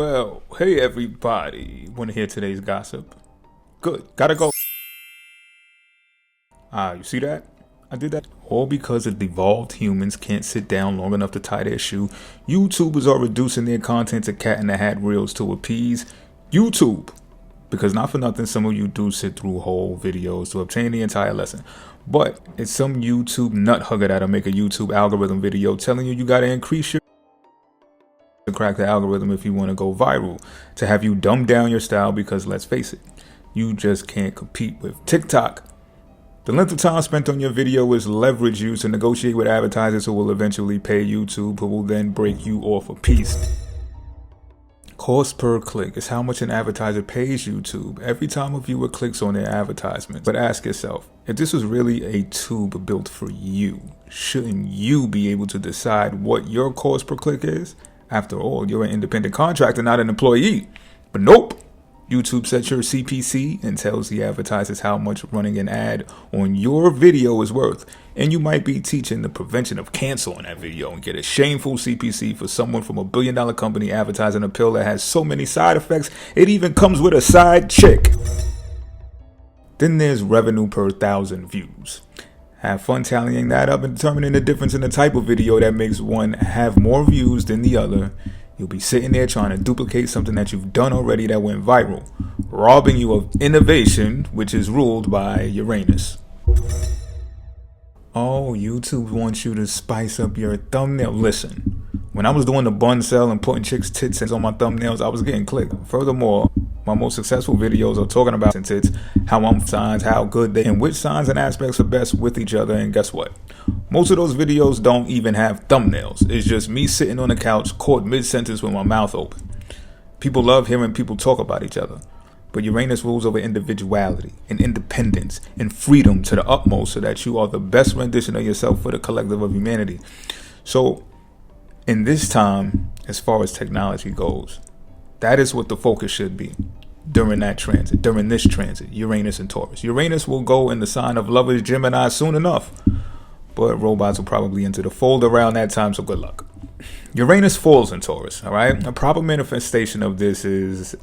Well, hey everybody. Want to hear today's gossip? Good. Gotta go. You see that? I did that. All because the devolved humans can't sit down long enough to tie their shoe. YouTubers are reducing their content to cat in the hat reels to appease YouTube. Because not for nothing, some of you do sit through whole videos to obtain the entire lesson. But it's some YouTube nut hugger that'll make a YouTube algorithm video telling you gotta increase your to crack the algorithm if you want to go viral, to have you dumb down your style because let's face it, you just can't compete with TikTok. The length of time spent on your video is leverage used to negotiate with advertisers who will eventually pay YouTube, who will then break you off a piece. Cost per click is how much an advertiser pays YouTube every time a viewer clicks on their advertisement. But ask yourself, if this was really a tube built for you, shouldn't you be able to decide what your cost per click is? After all, you're an independent contractor, not an employee. But nope. YouTube sets your CPC and tells the advertisers how much running an ad on your video is worth. And you might be teaching the prevention of cancer on that video and get a shameful CPC for someone from a billion-dollar company advertising a pill that has so many side effects, it even comes with a side chick. Then there's revenue per 1,000 views. Have fun tallying that up and determining the difference in the type of video that makes one have more views than the other. You'll be sitting there trying to duplicate something that you've done already that went viral, robbing you of innovation, which is ruled by Uranus. Oh, YouTube wants you to spice up your thumbnail. Listen, when I was doing the bun sell and putting chicks' tits on my thumbnails, I was getting clicked. Furthermore, my most successful videos are talking about tits, how I'm signs, how good they, and which signs and aspects are best with each other. And guess what? Most of those videos don't even have thumbnails. It's just me sitting on the couch, caught mid-sentence with my mouth open. People love hearing people talk about each other. But Uranus rules over individuality and independence and freedom to the utmost so that you are the best rendition of yourself for the collective of humanity. So in this time, as far as technology goes, that is what the focus should be during this transit, Uranus and Taurus. Uranus will go in the sign of Lovers Gemini soon enough, but robots will probably enter the fold around that time, so good luck. Uranus falls in Taurus, all right? A proper manifestation of this is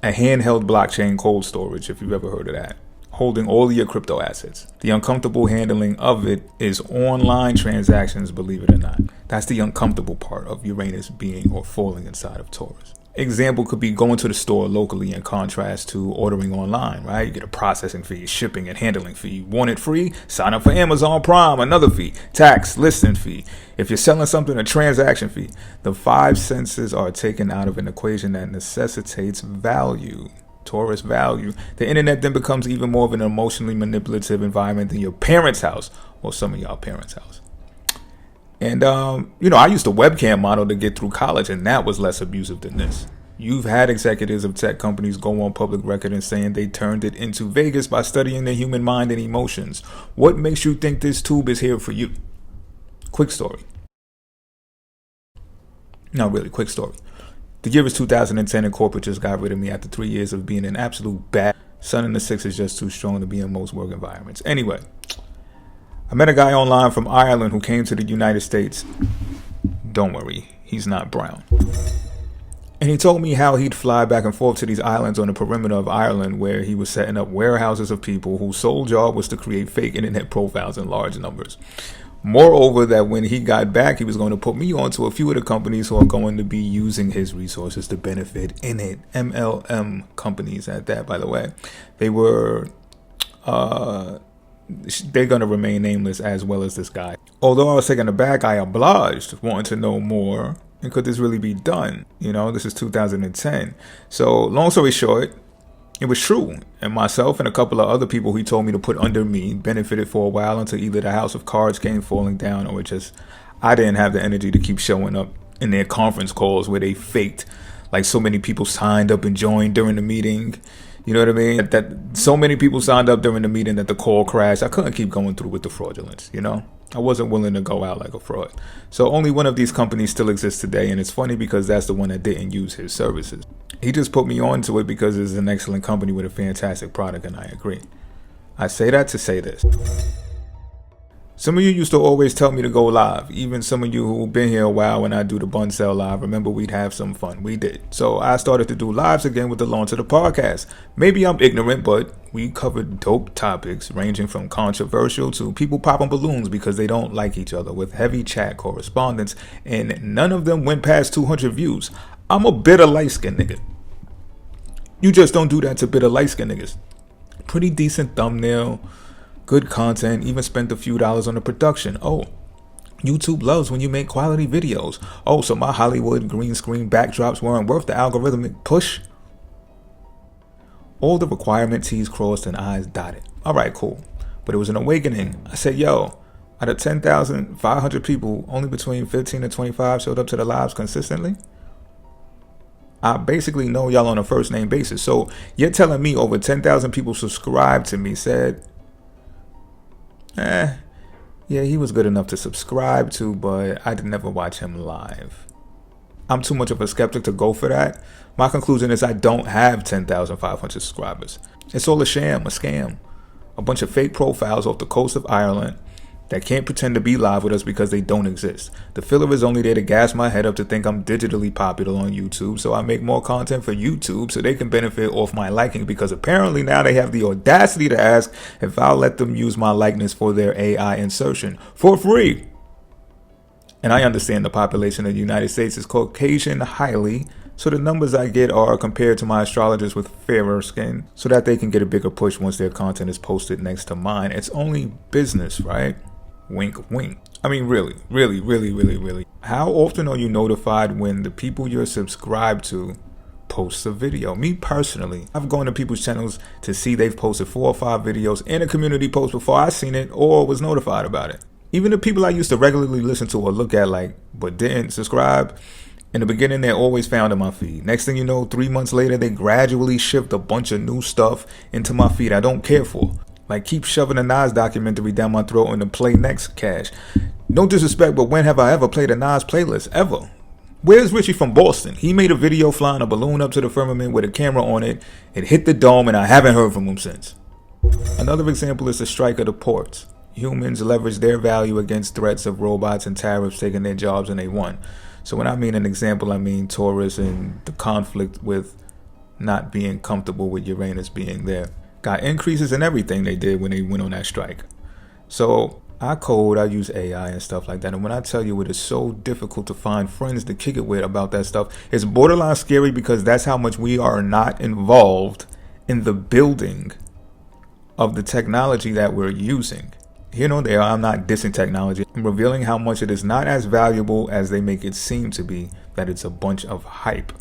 a handheld blockchain cold storage, if you've ever heard of that, holding all of your crypto assets. The uncomfortable handling of it is online transactions, believe it or not. That's the uncomfortable part of Uranus being or falling inside of Taurus. Example could be going to the store locally in contrast to ordering online, right? You get a processing fee, shipping and handling fee. Want it free? Sign up for Amazon Prime, another fee. Tax, listing fee. If you're selling something, a transaction fee. The five senses are taken out of an equation that necessitates value. Taurus value. The internet then becomes even more of an emotionally manipulative environment than your parents' house or some of y'all parents' house. And, I used a webcam model to get through college, and that was less abusive than this. You've had executives of tech companies go on public record and saying they turned it into Vegas by studying the human mind and emotions. What makes you think this tube is here for you? Quick story. Not really, quick story. The year is 2010 and corporate just got rid of me after 3 years of being an absolute bad. Sun in the 6 is just too strong to be in most work environments. Anyway, I met a guy online from Ireland who came to the United States. Don't worry, he's not brown. And he told me how he'd fly back and forth to these islands on the perimeter of Ireland where he was setting up warehouses of people whose sole job was to create fake internet profiles in large numbers. Moreover, that when he got back, he was going to put me onto a few of the companies who are going to be using his resources to benefit in it. MLM companies at that, by the way. They're going to remain nameless as well as this guy. Although I was taken aback, I obliged, wanting to know more. And could this really be done? This is 2010. So long story short, it was true. And myself and a couple of other people he told me to put under me benefited for a while until either the house of cards came falling down or just I didn't have the energy to keep showing up in their conference calls where they faked like so many people signed up and joined during the meeting. You know what I mean? That so many people signed up during the meeting that the call crashed. I couldn't keep going through with the fraudulence, I wasn't willing to go out like a fraud. So only one of these companies still exists today, and it's funny because that's the one that didn't use his services. He just put me onto it because it's an excellent company with a fantastic product, and I agree. I say that to say this. Some of you used to always tell me to go live. Even some of you who've been here a while when I do the bun sale live, remember we'd have some fun. We did. So I started to do lives again with the launch of the podcast. Maybe I'm ignorant, but we covered dope topics ranging from controversial to people popping balloons because they don't like each other, with heavy chat correspondence, and none of them went past 200 views. I'm a bitter light-skinned nigga. You just don't do that to bitter light-skinned niggas. Pretty decent thumbnail. Good content, even spent a few dollars on the production. Oh, YouTube loves when you make quality videos. Oh, so my Hollywood green screen backdrops weren't worth the algorithmic push? All the requirement T's crossed and I's dotted. All right, cool. But it was an awakening. I said, yo, out of 10,500 people, only between 15 and 25 showed up to the lives consistently. I basically know y'all on a first name basis. So you're telling me over 10,000 people subscribed to me, said, yeah, he was good enough to subscribe to, but I did never watch him live. I'm too much of a skeptic to go for that. My conclusion is I don't have 10,500 subscribers. It's all a sham, a scam. A bunch of fake profiles off the coast of Ireland that can't pretend to be live with us because they don't exist. The filler is only there to gas my head up to think I'm digitally popular on YouTube, so I make more content for YouTube so they can benefit off my liking, because apparently now they have the audacity to ask if I'll let them use my likeness for their AI insertion for free. And I understand the population of the United States is Caucasian highly, so the numbers I get are compared to my astrologers with fairer skin, so that they can get a bigger push once their content is posted next to mine. It's only business, right? Wink, wink. I mean, really. How often are you notified when the people you're subscribed to post a video? Me personally, I've gone to people's channels to see they've posted 4 or 5 videos in a community post before I seen it or was notified about it. Even the people I used to regularly listen to or look at, but didn't subscribe, in the beginning they're always found in my feed. Next thing you know, 3 months later, they gradually shift a bunch of new stuff into my feed I don't care for. Like keep shoving a Nas documentary down my throat in the play next cache. No disrespect, but when have I ever played a Nas playlist? Ever? Where's Richie from Boston? He made a video flying a balloon up to the firmament with a camera on it. It hit the dome and I haven't heard from him since. Another example is the strike of the ports. Humans leverage their value against threats of robots and tariffs taking their jobs, and they won. So when I mean an example, I mean Taurus and the conflict with not being comfortable with Uranus being there. Got increases in everything they did when they went on that strike. So I code, I use AI and stuff like that. And when I tell you it is so difficult to find friends to kick it with about that stuff, it's borderline scary because that's how much we are not involved in the building of the technology that we're using. Here nor there, I'm not dissing technology. I'm revealing how much it is not as valuable as they make it seem to be, that it's a bunch of hype.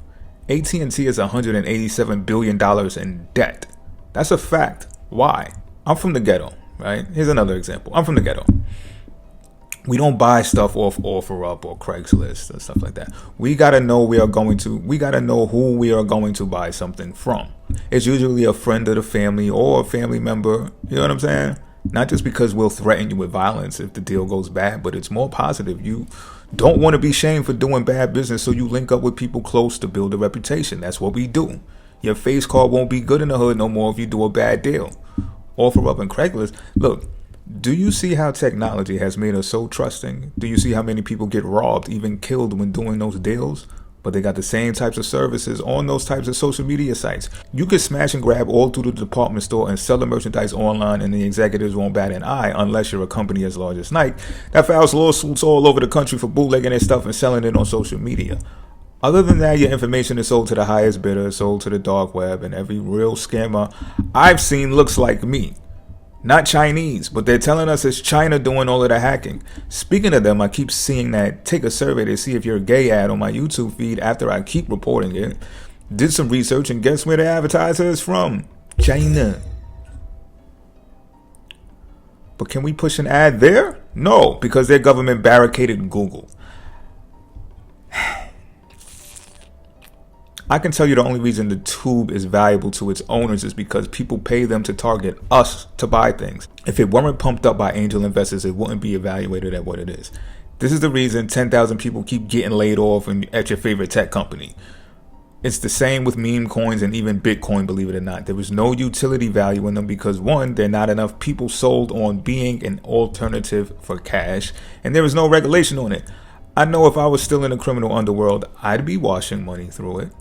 AT&T is $187 billion in debt. That's a fact. Why? I'm from the ghetto, right? Here's another example. I'm from the ghetto. We don't buy stuff off OfferUp or Craigslist and stuff like that. We gotta know who we are going to buy something from. It's usually a friend of the family or a family member. You know what I'm saying? Not just because we'll threaten you with violence if the deal goes bad, but it's more positive. You don't want to be shamed for doing bad business, so you link up with people close to build a reputation. That's what we do. Your face card won't be good in the hood no more if you do a bad deal. OfferUp and Craigslist. Look, do you see how technology has made us so trusting? Do you see how many people get robbed, even killed when doing those deals? But they got the same types of services on those types of social media sites. You could smash and grab all through the department store and sell the merchandise online, and the executives won't bat an eye unless you're a company as large as Nike that files lawsuits all over the country for bootlegging their stuff and selling it on social media. Other than that, your information is sold to the highest bidder, sold to the dark web, and every real scammer I've seen looks like me. Not Chinese, but they're telling us it's China doing all of the hacking. Speaking of them, I keep seeing that take a survey to see if you're a gay ad on my YouTube feed after I keep reporting it. Did some research, and guess where the advertiser is from? China. But can we push an ad there? No, because their government barricaded Google. I can tell you the only reason the tube is valuable to its owners is because people pay them to target us to buy things. If it weren't pumped up by angel investors, it wouldn't be evaluated at what it is. This is the reason 10,000 people keep getting laid off at your favorite tech company. It's the same with meme coins and even Bitcoin, believe it or not. There is no utility value in them because, one, there are not enough people sold on being an alternative for cash, and there is no regulation on it. I know if I was still in the criminal underworld, I'd be washing money through it.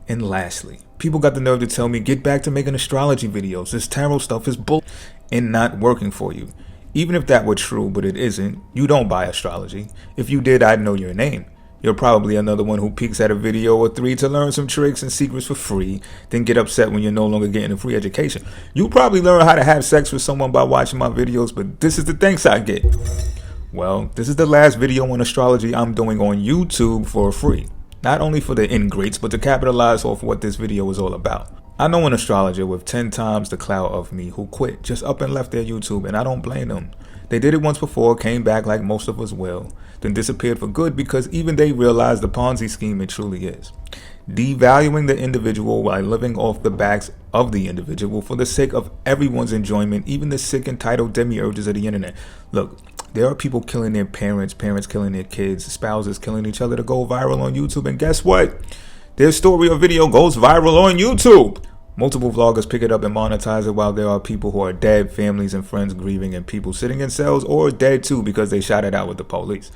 And lastly, people got the nerve to tell me, get back to making astrology videos. This tarot stuff is bull and not working for you. Even if that were true, but it isn't, you don't buy astrology. If you did, I'd know your name. You're probably another one who peeks at a video or three to learn some tricks and secrets for free, then get upset when you're no longer getting a free education. You probably learn how to have sex with someone by watching my videos, but this is the thanks I get. Well, this is the last video on astrology I'm doing on YouTube for free. Not only for the ingrates, but to capitalize off what this video is all about. I know an astrologer with 10 times the clout of me who quit, just up and left their YouTube, and I don't blame them. They did it once before, came back like most of us will, then disappeared for good because even they realized the Ponzi scheme it truly is. Devaluing the individual while living off the backs of the individual for the sake of everyone's enjoyment, even the sick entitled demiurges of the internet. Look, there are people killing their parents, parents killing their kids, spouses killing each other to go viral on YouTube, and guess what? Their story or video goes viral on YouTube. Multiple vloggers pick it up and monetize it while there are people who are dead, families and friends grieving, and people sitting in cells or dead too because they shot it out with the police.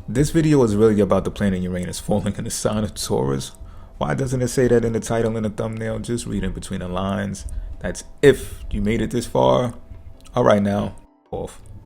This video is really about the planet Uranus falling in the sign of Taurus. Why doesn't it say that in the title and the thumbnail? Just read in between the lines. That's if you made it this far. All right, now, off.